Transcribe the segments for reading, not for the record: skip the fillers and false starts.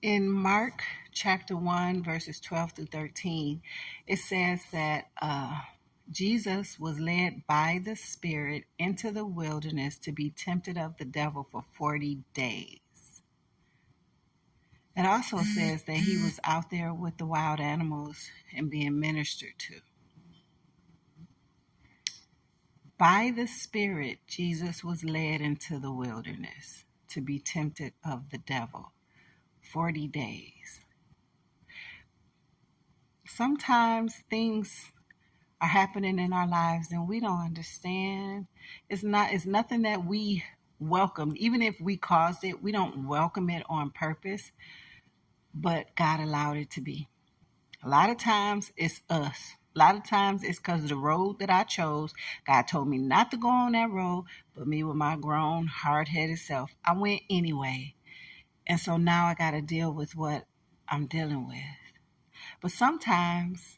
In Mark chapter 1, verses 12 through 13, it says that Jesus was led by the Spirit into the wilderness to be tempted of the devil for 40 days. It also says that he was out there with the wild animals and being ministered to. By the Spirit, Jesus was led into the wilderness to be tempted of the devil 40 days. Sometimes things are happening in our lives and we don't understand. It's nothing that we welcome. Even if we caused it, we don't welcome it on purpose, but God allowed it to be. A lot of times it's us. A lot of times it's because of the road that I chose. God told me not to go on that road, but me with my grown, hard-headed self, I went anyway. And so now I got to deal with what I'm dealing with. But sometimes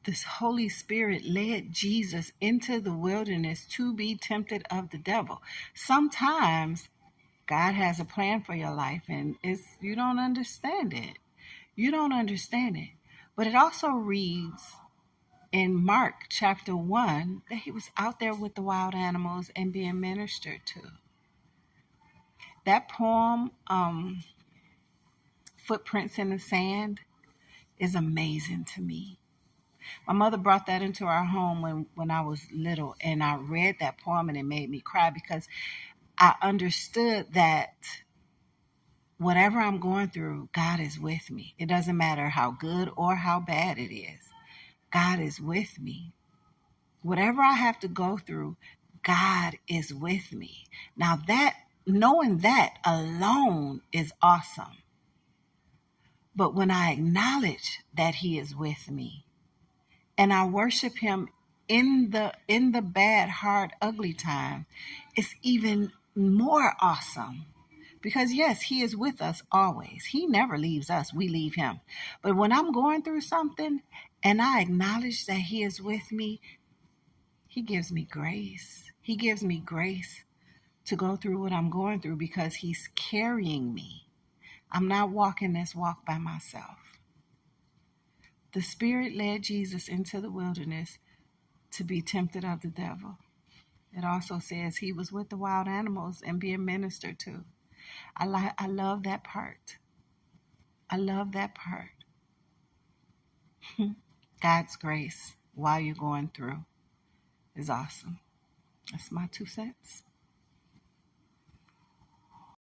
this Holy Spirit led Jesus into the wilderness to be tempted of the devil. Sometimes God has a plan for your life and you don't understand it. You don't understand it. But it also reads in Mark chapter 1 that he was out there with the wild animals and being ministered to. That poem, Footprints in the Sand, is amazing to me. My mother brought that into our home when I was little, and I read that poem and it made me cry because I understood that whatever I'm going through, God is with me. It doesn't matter how good or how bad it is. God is with me. Whatever I have to go through, God is with me. Now knowing that alone is awesome. But when I acknowledge that he is with me and I worship him in the bad, hard, ugly time, it's even more awesome. Because yes, he is with us always. He never leaves us. We leave him. But when I'm going through something and I acknowledge that he is with me, he gives me grace. He gives me grace to go through what I'm going through because he's carrying me. I'm not walking this walk by myself. The Spirit led Jesus into the wilderness to be tempted of the devil. It also says he was with the wild animals and being ministered to. I love that part. I love that part. God's grace while you're going through is awesome. That's my 2 cents.